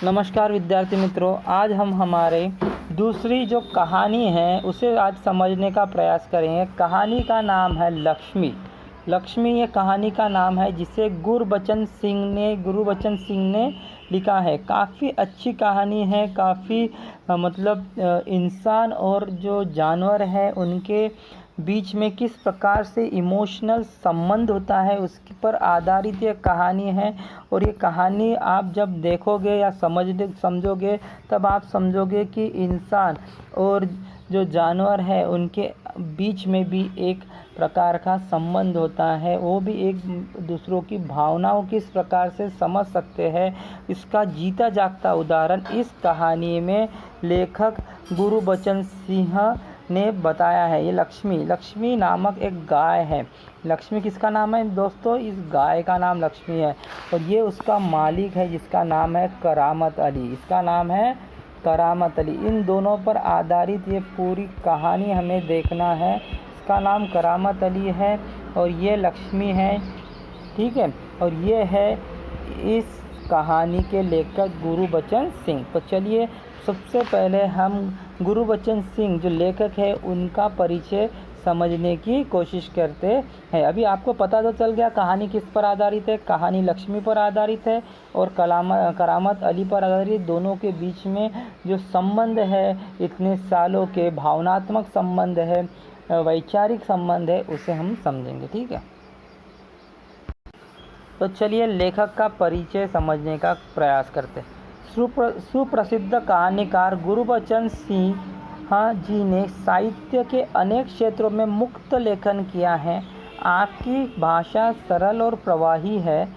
नमस्कार विद्यार्थी मित्रों, आज हम हमारे दूसरी जो कहानी है उसे आज समझने का प्रयास करेंगे। कहानी का नाम है लक्ष्मी। लक्ष्मी ये कहानी का नाम है जिसे गुरबचन सिंह ने लिखा है। काफ़ी अच्छी कहानी है। काफ़ी इंसान और जो जानवर है उनके बीच में किस प्रकार से इमोशनल संबंध होता है उसके पर आधारित ये कहानी है। और ये कहानी आप जब देखोगे या समझोगे तब आप समझोगे कि इंसान और जो जानवर है उनके बीच में भी एक प्रकार का संबंध होता है। वो भी एक दूसरों की भावनाओं किस प्रकार से समझ सकते हैं, इसका जीता जागता उदाहरण इस कहानी में लेखक गुरबचन सिंह ने बताया है। ये लक्ष्मी नामक एक गाय है। लक्ष्मी किसका नाम है दोस्तों? इस गाय का नाम लक्ष्मी है और ये उसका मालिक है जिसका नाम है करामत अली। इसका नाम है करामत अली। इन दोनों पर आधारित ये पूरी कहानी हमें देखना है। इसका नाम करामत अली है और ये लक्ष्मी है, ठीक है। और ये है इस कहानी के लेखक गुरबचन सिंह। तो चलिए सबसे पहले हम गुरबचन सिंह जो लेखक है उनका परिचय समझने की कोशिश करते हैं। अभी आपको पता तो चल गया कहानी किस पर आधारित है। कहानी लक्ष्मी पर आधारित है और करामत अली पर आधारित। दोनों के बीच में जो संबंध है, इतने सालों के भावनात्मक संबंध है, वैचारिक संबंध है, उसे हम समझेंगे, ठीक है। तो चलिए लेखक का परिचय समझने का प्रयास करते हैं। सुप्रसिद्ध कहानीकार गुरबचन सिंह जी ने साहित्य के अनेक क्षेत्रों में मुक्त लेखन किया है। आपकी भाषा सरल और प्रवाही है,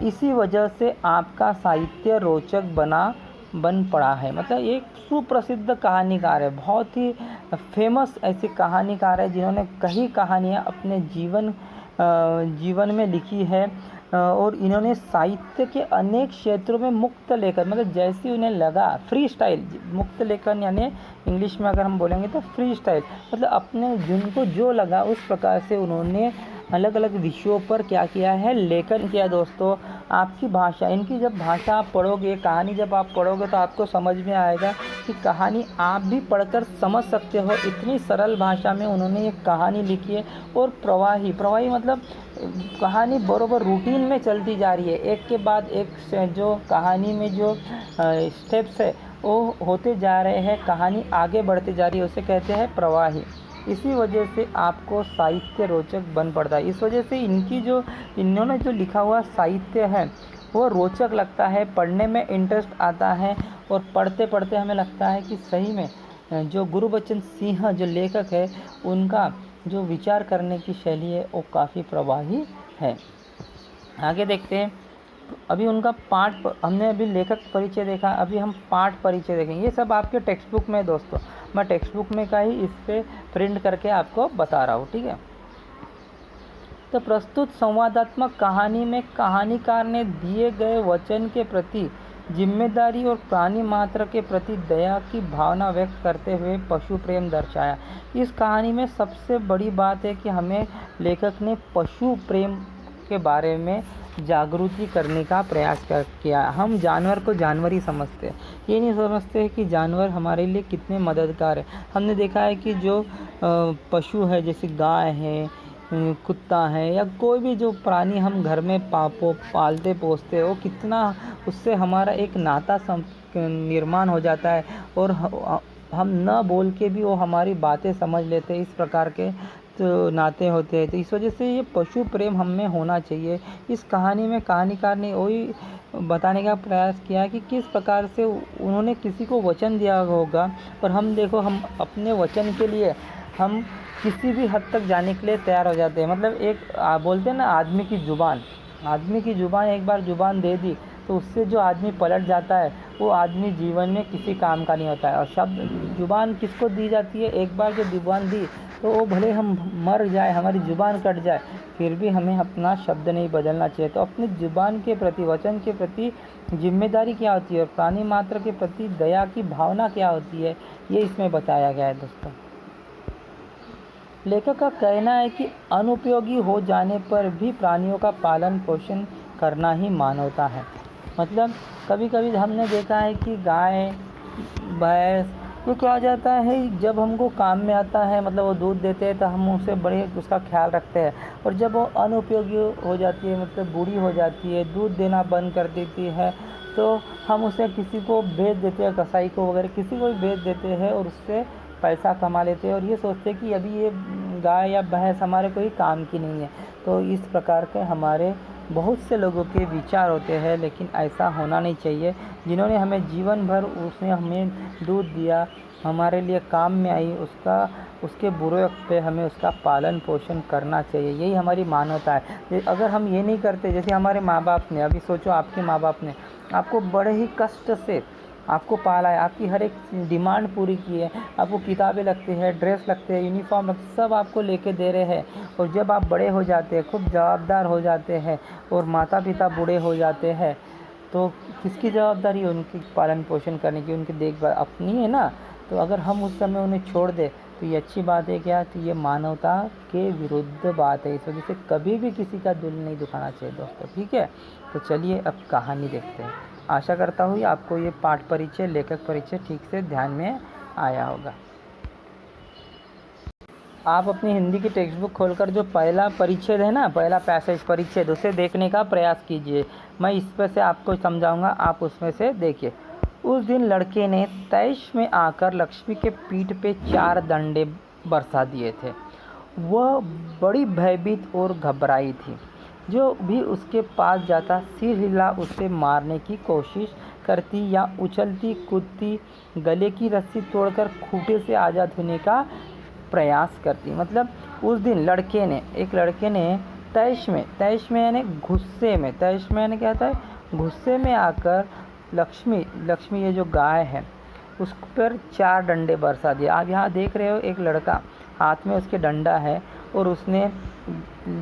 इसी वजह से आपका साहित्य रोचक बन पड़ा है। मतलब एक सुप्रसिद्ध कहानीकार है, बहुत ही फेमस ऐसे कहानीकार है जिन्होंने कई कहानियाँ अपने जीवन में लिखी है। और इन्होंने साहित्य के अनेक क्षेत्रों में मुक्त लेखन, मतलब जैसे उन्हें लगा, फ्री स्टाइल। मुक्त लेखन यानी इंग्लिश में अगर हम बोलेंगे तो फ्री स्टाइल, मतलब अपने जिनको जो लगा उस प्रकार से उन्होंने अलग अलग विषयों पर क्या किया है, लेखन किया। दोस्तों आपकी भाषा, इनकी जब भाषा आप पढ़ोगे, कहानी जब आप पढ़ोगे तो आपको समझ में आएगा कि कहानी आप भी पढ़कर समझ सकते हो। इतनी सरल भाषा में उन्होंने एक कहानी लिखी है और प्रवाही मतलब कहानी बरोबर रूटीन में चलती जा रही है, एक के बाद एक जो कहानी में जो स्टेप्स है वो होते जा रहे हैं, कहानी आगे बढ़ती जा रही है, उसे कहते हैं प्रवाही। इसी वजह से आपको साहित्य रोचक बन पड़ता है। इस वजह से इन्होंने जो लिखा हुआ साहित्य है वो रोचक लगता है, पढ़ने में इंटरेस्ट आता है और पढ़ते पढ़ते हमें लगता है कि सही में जो गुरबचन सिंह जो लेखक है उनका जो विचार करने की शैली है वो काफ़ी प्रभावी है। आगे देखते हैं। अभी उनका पाठ, हमने अभी लेखक परिचय देखा, अभी हम पाठ परिचय देखेंगे। ये सब आपके टेक्स्ट बुक में दोस्तों, मैं टेक्स्ट बुक में का ही इस पर प्रिंट करके आपको बता रहा हूँ, ठीक है। तो प्रस्तुत संवादात्मक कहानी में कहानीकार ने दिए गए वचन के प्रति जिम्मेदारी और प्राणी मात्र के प्रति दया की भावना व्यक्त करते हुए पशु प्रेम दर्शाया। इस कहानी में सबसे बड़ी बात है कि हमें लेखक ने पशु प्रेम के बारे में जागृति करने का प्रयास किया। हम जानवर को जानवर ही समझते हैं, ये नहीं समझते हैं कि जानवर हमारे लिए कितने मददगार है। हमने देखा है कि जो पशु है, जैसे गाय है, कुत्ता है, या कोई भी जो प्राणी हम घर में पालते पोसते, वो कितना उससे हमारा एक नाता निर्माण हो जाता है और हम न बोल के भी वो हमारी बातें समझ लेते हैं। इस प्रकार के तो नाते होते हैं। तो इस वजह से ये पशु प्रेम हम में होना चाहिए। इस कहानी में कहानीकार ने वही बताने का प्रयास किया कि किस प्रकार से उन्होंने किसी को वचन दिया होगा और हम देखो, हम अपने वचन के लिए हम किसी भी हद तक जाने के लिए तैयार हो जाते हैं। मतलब एक बोलते हैं ना, आदमी की ज़ुबान एक बार ज़ुबान दे दी तो उससे जो आदमी पलट जाता है वो आदमी जीवन में किसी काम का नहीं होता है। और ज़ुबान किसको दी जाती है? एक बार जो ज़ुबान दी तो वो भले हम मर जाए, हमारी ज़ुबान कट जाए, फिर भी हमें अपना शब्द नहीं बदलना चाहिए। तो अपनी ज़ुबान के प्रति, वचन के प्रति जिम्मेदारी क्या होती है और प्राणी मात्र के प्रति दया की भावना क्या होती है, ये इसमें बताया गया है दोस्तों। लेखक का कहना है कि अनुपयोगी हो जाने पर भी प्राणियों का पालन पोषण करना ही मानवता है। मतलब कभी कभी हमने देखा है कि गाय भैंस ये क्या हो जाता है, जब हमको काम में आता है, मतलब वो दूध देते हैं तो हम उसे बड़े उसका ख्याल रखते हैं, और जब वो अनुपयोगी हो जाती है, मतलब बूढ़ी हो जाती है, दूध देना बंद कर देती है, तो हम उसे किसी को बेच देते हैं, कसाई को वगैरह किसी को भी बेच देते हैं और उससे पैसा कमा लेते हैं, और ये सोचते हैं कि अभी ये गाय या भैंस हमारे कोई काम की नहीं है। तो इस प्रकार के हमारे बहुत से लोगों के विचार होते हैं, लेकिन ऐसा होना नहीं चाहिए। जिन्होंने हमें जीवन भर उसने हमें दूध दिया, हमारे लिए काम में आई, उसके बुरे वक्त पे हमें उसका पालन पोषण करना चाहिए। यही हमारी मानवता है। अगर हम ये नहीं करते, जैसे हमारे माँ बाप ने, अभी सोचो आपके माँ बाप ने आपको बड़े ही कष्ट से आपको पाला है, आपकी हर एक डिमांड पूरी की है, आपको किताबें लगती है, ड्रेस लगते हैं, यूनिफॉर्म लगते, सब आपको लेके दे रहे हैं, और जब आप बड़े हो जाते हैं, खूब जवाबदार हो जाते हैं, और माता पिता बूढ़े हो जाते हैं, तो किसकी जवाबदारी है उनकी पालन पोषण करने की, उनकी देखभाल अपनी है ना। तो अगर हम उस समय उन्हें छोड़ दें तो ये अच्छी बात है क्या? तो ये मानवता के विरुद्ध बात है। इस वजह से कभी भी किसी का दिल नहीं दुखाना चाहिए दोस्तों, ठीक है। तो चलिए अब कहानी देखते हैं। आशा करता हूँ आपको ये पाठ परिचय, लेखक परिचय ठीक से ध्यान में आया होगा। आप अपनी हिंदी की टेक्स्ट बुक खोलकर जो पहला परिच्छेद है ना, पहला पैसेज परिच्छेद, उसे देखने का प्रयास कीजिए। मैं इस पर से आपको समझाऊंगा, आप उसमें से देखिए। उस दिन लड़के ने तैश में आकर लक्ष्मी के पीठ पे 4 डंडे बरसा दिए थे। वह बड़ी भयभीत और घबराई थी। जो भी उसके पास जाता सिर हिला उसे मारने की कोशिश करती या उछलती कूदती गले की रस्सी तोड़कर खूंटे से आज़ाद होने का प्रयास करती। मतलब उस दिन एक लड़के ने तैश में यानी गुस्से में, तैश में यानी क्या होता है, गुस्से में आकर लक्ष्मी ये जो गाय है उस पर 4 डंडे बरसा दिए। आप यहाँ देख रहे हो एक लड़का हाथ में उसके डंडा है, और उसने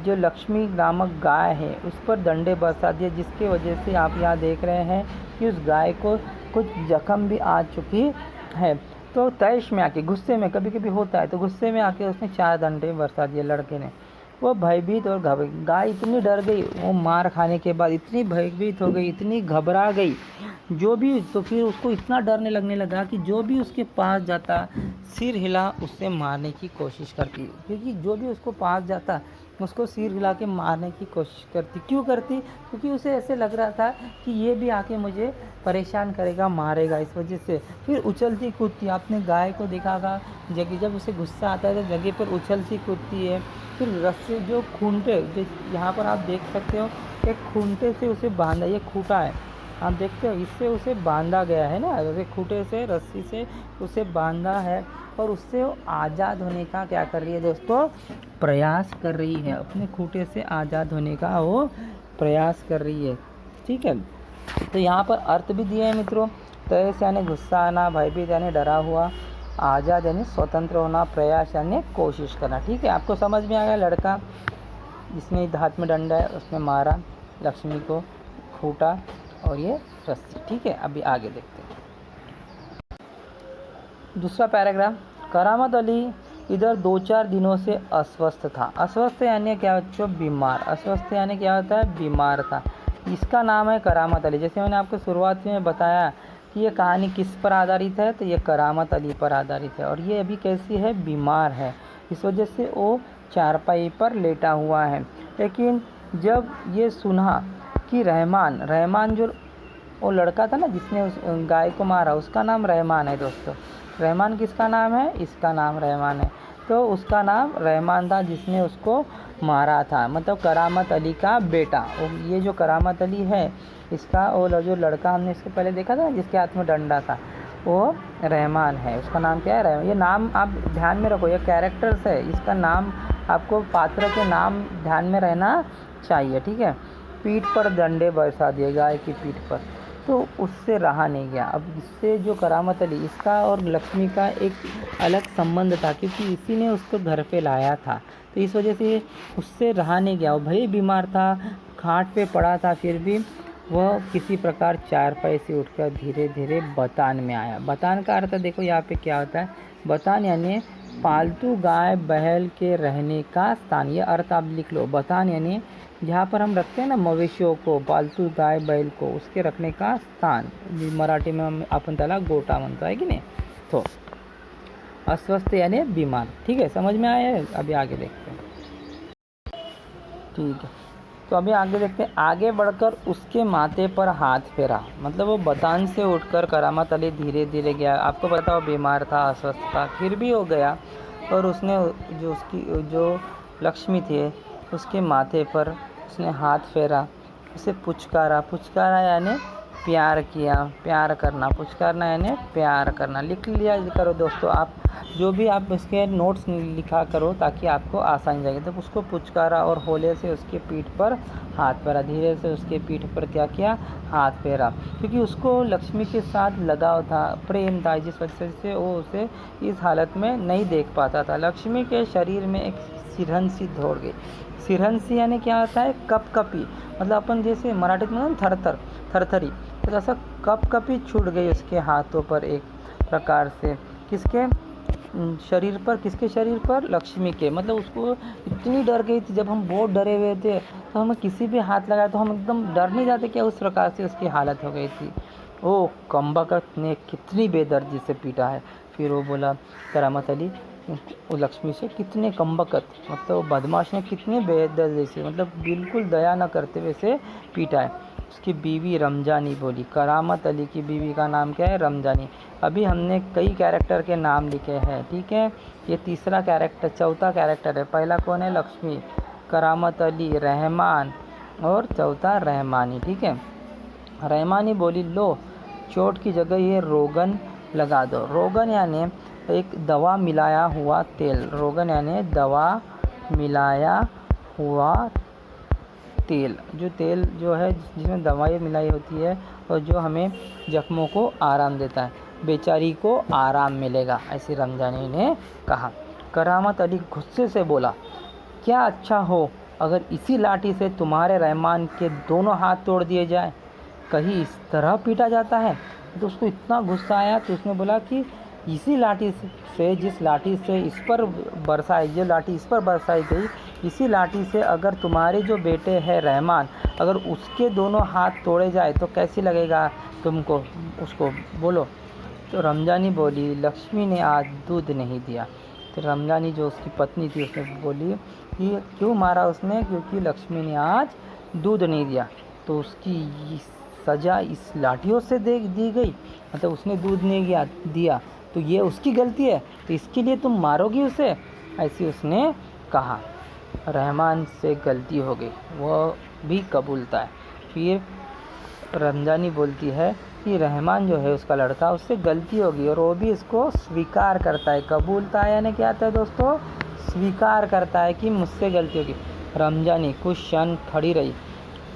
जो लक्ष्मी नामक गाय है उस पर डंडे बरसा दिए, जिसकी वजह से आप यहाँ देख रहे हैं कि उस गाय को कुछ जख्म भी आ चुकी है। तो तैश में आके, गुस्से में कभी कभी होता है, तो गुस्से में आके उसने 4 डंडे बरसा दिए लड़के ने। वो भयभीत और गाय इतनी डर गई, वो मार खाने के बाद इतनी भयभीत हो गई, इतनी घबरा गई, जो भी, तो फिर उसको इतना डरने लगने लगा कि जो भी उसके पास जाता सिर हिला उससे मारने की कोशिश करती, क्योंकि जो भी उसको पास जाता उसको सिर हिला के मारने की कोशिश करती। क्यों करती? क्योंकि उसे ऐसे लग रहा था कि ये भी आके मुझे परेशान करेगा, मारेगा, इस वजह से फिर उछलती कूदती। आपने गाय को देखा होगा, जब उसे गुस्सा आता है तो जगह पर उछलती कूदती है। फिर रस्से जो खूंटे, जो यहाँ पर आप देख सकते हो, एक खूंटे से उसे बांधा, ये खूंटा है आप देखते हो, इससे उसे बांधा गया है ना, जैसे खूंटे से, रस्सी से उसे बांधा है, और उससे वो आज़ाद होने का क्या कर रही है दोस्तों? प्रयास कर रही है। अपने खूंटे से आज़ाद होने का वो प्रयास कर रही है, ठीक है। तो यहाँ पर अर्थ भी दिए हैं मित्रों। तैश यानी गुस्सा आना, भयभीत यानी डरा हुआ, आज़ाद यानी स्वतंत्र होना, प्रयास यानी कोशिश करना, ठीक है। आपको समझ में आ गया? लड़का जिसने हाथ में डंडा है उसने मारा लक्ष्मी को, खूंटा और ये रस्सी, ठीक है। अभी आगे देखते हैं दूसरा पैराग्राफ। करामत अली इधर 2-4 दिनों से अस्वस्थ था। अस्वस्थ यानी क्या बच्चों? बीमार। अस्वस्थ यानी क्या होता है? बीमार था। इसका नाम है करामत अली। जैसे मैंने आपको शुरुआत में बताया कि ये कहानी किस पर आधारित है, तो ये करामत अली पर आधारित है। और ये अभी कैसी है? बीमार है। इस वजह से वो चारपाई पर लेटा हुआ है। लेकिन जब ये सुना कि रहमान जो वो लड़का था ना जिसने उस गाय को मारा, उसका नाम रहमान है दोस्तों। रहमान किसका नाम है? इसका नाम रहमान है। तो उसका नाम रहमान था जिसने उसको मारा था, मतलब करामत अली का बेटा। ये जो करामत अली है इसका, वो जो लड़का हमने इसके पहले देखा था जिसके हाथ में डंडा था, वो रहमान है। उसका नाम क्या है? रहमान। ये नाम आप ध्यान में रखो, ये कैरेक्टर्स है, इसका नाम आपको पात्र के नाम ध्यान में रहना चाहिए, ठीक है। पीठ पर डंडे बरसा दिए, गाय की पीठ पर, तो उससे रहा नहीं गया। अब इससे जो करामत अली, इसका और लक्ष्मी का एक अलग संबंध था, क्योंकि इसी ने उसको घर पे लाया था, तो इस वजह से उससे रहा नहीं गया। वो भले बीमार था, खाट पे पड़ा था, फिर भी वह किसी प्रकार चारपाई से उठकर धीरे धीरे बतान में आया। बतान का अर्थ देखो यहाँ पे क्या होता है? बतान यानी पालतू गाय बैल के रहने का स्थान। ये अर्थ आप लिख लो। बतान यानी जहाँ पर हम रखते हैं ना मवेशियों को, पालतू गाय बैल को, उसके रखने का स्थान मराठी में हम आपण त्याला गोटा म्हणतो आहे की नहीं। तो अस्वस्थ यानी बीमार। ठीक है, समझ में आया है। अभी आगे देखते हैं। ठीक है, तो अभी आगे देखते हैं। आगे बढ़कर उसके माथे पर हाथ फेरा, मतलब वो बतान से उठकर करामत अली धीरे धीरे गया। आपको पता वो बीमार था, अस्वस्थ था, फिर भी वो गया और उसने जो लक्ष्मी थी उसके माथे पर उसने हाथ फेरा, उसे पुचकारा यानी प्यार किया, प्यार करना, पुचकारना यानी प्यार करना। लिख लिया करो दोस्तों, आप जो भी आप इसके नोट्स लिखा करो ताकि आपको आसान जाएगी। तो उसको पुचकारा और होले से उसके पीठ पर हाथ फेरा, धीरे से उसके पीठ पर क्या किया, हाथ फेरा, क्योंकि उसको लक्ष्मी के साथ लगाव था, प्रेम था, जिस वजह से वो उसे इस हालत में नहीं देख पाता था। लक्ष्मी के शरीर में एक सिरहन सी दौड़ गई। सिरहन सी यानी क्या होता है, कपकपी, मतलब अपन जैसे मराठीत में थरथरी, तो ऐसा कपकपी छूट गई उसके हाथों पर एक प्रकार से। किसके शरीर पर, किसके शरीर पर, लक्ष्मी के। मतलब उसको इतनी डर गई थी, जब हम बहुत डरे हुए थे तो हमें किसी भी हाथ लगाया तो हम एकदम डर नहीं जाते क्या, उस प्रकार से उसकी हालत हो गई थी। ओ कम्बकत ने कितनी बेदर्दी से पीटा है। फिर वो बोला करामत अली वो लक्ष्मी से, कितने कम्बकत, मतलब बदमाश ने कितने बेदर्दी से, मतलब बिल्कुल दया न करते हुए से पीटा है। उसकी बीवी रमजानी बोली, करामत अली की बीवी का नाम क्या है, रमजानी। अभी हमने कई कैरेक्टर के नाम लिखे हैं, ठीक है। ये तीसरा कैरेक्टर, चौथा कैरेक्टर है। पहला कौन है, लक्ष्मी, करामत अली, रहमान और चौथा रहमानी, ठीक है। रहमानी बोली, लो चोट की जगह ये रोगन लगा दो। रोगन यानी एक दवा मिलाया हुआ तेल, रोगन यानी दवा मिलाया हुआ तेल, जो तेल जो है जिसमें दवाई मिलाई होती है और जो हमें जख्मों को आराम देता है, बेचारी को आराम मिलेगा, ऐसी रमजानी ने कहा। करामत अली गुस्से से बोला, क्या अच्छा हो अगर इसी लाठी से तुम्हारे रहमान के दोनों हाथ तोड़ दिए जाए, कहीं इस तरह पीटा जाता है। तो उसको इतना गुस्सा आया तो उसने बोला कि इसी लाठी से, जिस लाठी से इस पर बरसाई, जो लाठी इस पर बरसाई गई, इसी लाठी से अगर तुम्हारे जो बेटे हैं रहमान, अगर उसके दोनों हाथ तोड़े जाए तो कैसी लगेगा तुमको, उसको बोलो। तो रमजानी बोली, लक्ष्मी ने आज दूध नहीं दिया। तो रमजानी जो उसकी पत्नी थी उसने बोली कि क्यों मारा उसने, क्योंकि लक्ष्मी ने आज दूध नहीं दिया, तो उसकी सज़ा इस लाठियों से दी गई, मतलब उसने दूध नहीं दिया तो ये उसकी गलती है, तो इसके लिए तुम मारोगी उसे, ऐसी उसने कहा। रहमान से गलती हो गई, वह भी कबूलता है। फिर रमजानी बोलती है कि रहमान जो है उसका लड़का, उससे गलती होगी और वो भी इसको स्वीकार करता है। कबूलता है यानी क्या आता है दोस्तों, स्वीकार करता है कि मुझसे गलती होगी। रमजानी कुछ क्षण खड़ी रही,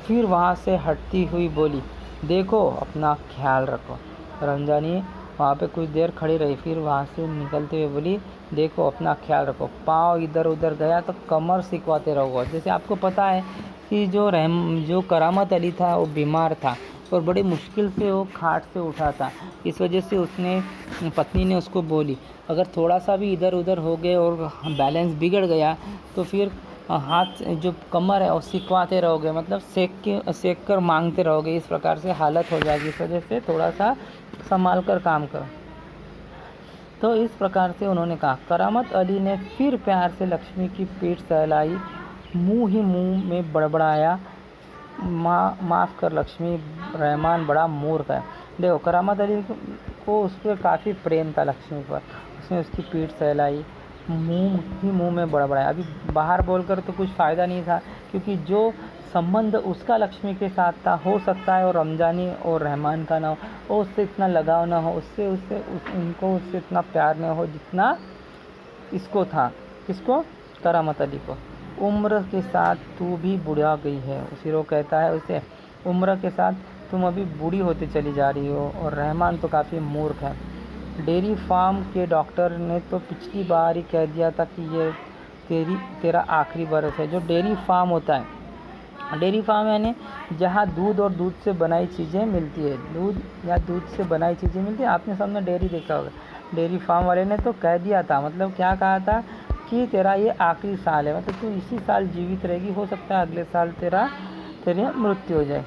फिर वहाँ से हटती हुई बोली, देखो अपना ख्याल रखो। रमजानी वहाँ पे कुछ देर खड़ी रही, फिर वहाँ से निकलते हुए बोली, देखो अपना ख्याल रखो। पाँव इधर उधर गया तो कमर सिकवाते रहो। जैसे आपको पता है कि जो करामत अली था वो बीमार था और बड़ी मुश्किल से वो खाट से उठा था, इस वजह से उसने, पत्नी ने उसको बोली, अगर थोड़ा सा भी इधर उधर हो गए और बैलेंस बिगड़ गया तो फिर हाथ जो कमर है वो सिकवाते रहोगे, मतलब सेक कर मांगते रहोगे, इस प्रकार से हालत हो जाएगी। इस वजह से थोड़ा सा संभाल कर काम करो। तो इस प्रकार से उन्होंने कहा। करामत अली ने फिर प्यार से लक्ष्मी की पीठ सहलाई, मुंह ही मुंह में बड़बड़ाया, माफ़ कर लक्ष्मी, रहमान बड़ा मूर्ख है। देखो करामत अली को उस पर काफ़ी प्रेम था लक्ष्मी पर, उसने उसकी पीठ सहलाई, मुंह ही मुंह में बड़बड़ाया। अभी बाहर बोलकर तो कुछ फ़ायदा नहीं था, क्योंकि जो संबंध उसका लक्ष्मी के साथ था, हो सकता है और रमजानी और रहमान का ना हो, उससे इतना लगाव ना हो, उनको उससे इतना प्यार न हो जितना इसको था। किसको, करामत अली को। उम्र के साथ तू भी बुढ़ा गई है, फिर वो कहता है उसे, उम्र के साथ तुम अभी बूढ़ी होती चली जा रही हो, और रहमान तो काफ़ी मूर्ख है। डेयरी फार्म के डॉक्टर ने तो पिछली बार ही कह दिया था कि ये तेरा आखिरी बरस है। जो डेयरी फार्म होता है, डेयरी फार्म यानी जहाँ दूध और दूध से बनाई चीज़ें मिलती है, दूध या दूध से बनाई चीज़ें मिलती है। आपने सामने डेयरी देखा होगा। डेयरी फार्म वाले ने तो कह दिया था, मतलब क्या कहा था कि तेरा ये आखिरी साल है, मतलब तू इसी साल जीवित रहेगी, हो सकता है अगले साल तेरी मृत्यु हो जाए।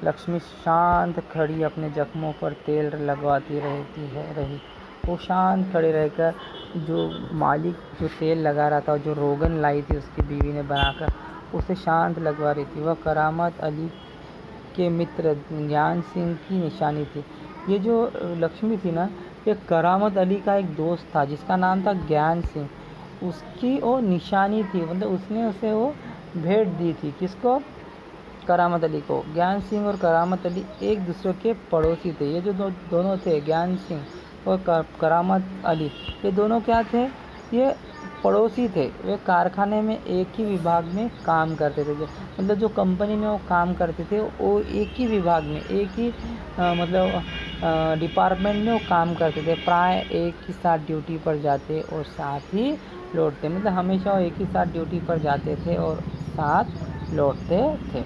लक्ष्मी शांत खड़ी अपने जख्मों पर तेल लगवाती रही। वो शांत खड़े रहकर जो मालिक जो तेल लगा रहा था, जो रोगन लाई थी उसकी बीवी ने बनाकर, उसे शांत लगवा रही थी। वह करामत अली के मित्र ज्ञान सिंह की निशानी थी। ये जो लक्ष्मी थी ना, ये करामत अली का एक दोस्त था जिसका नाम था ज्ञान सिंह, उसकी वो निशानी थी, मतलब उसने उसे वो भेंट दी थी। किसको? करामत अली को। ज्ञान सिंह और करामत अली एक दूसरे के पड़ोसी थे। ये जो दोनों थे, ज्ञान सिंह और करामत अली, ये दोनों क्या थे? ये पड़ोसी थे। वे कारखाने में एक ही विभाग में काम करते थे। मतलब जो कंपनी में वो काम करते थे, वो एक ही विभाग में, एक ही डिपार्टमेंट में वो काम करते थे। प्राय एक ही साथ ड्यूटी पर जाते और साथ ही लौटते, मतलब हमेशा वो एक ही साथ ड्यूटी पर जाते थे और साथ लौटते थे।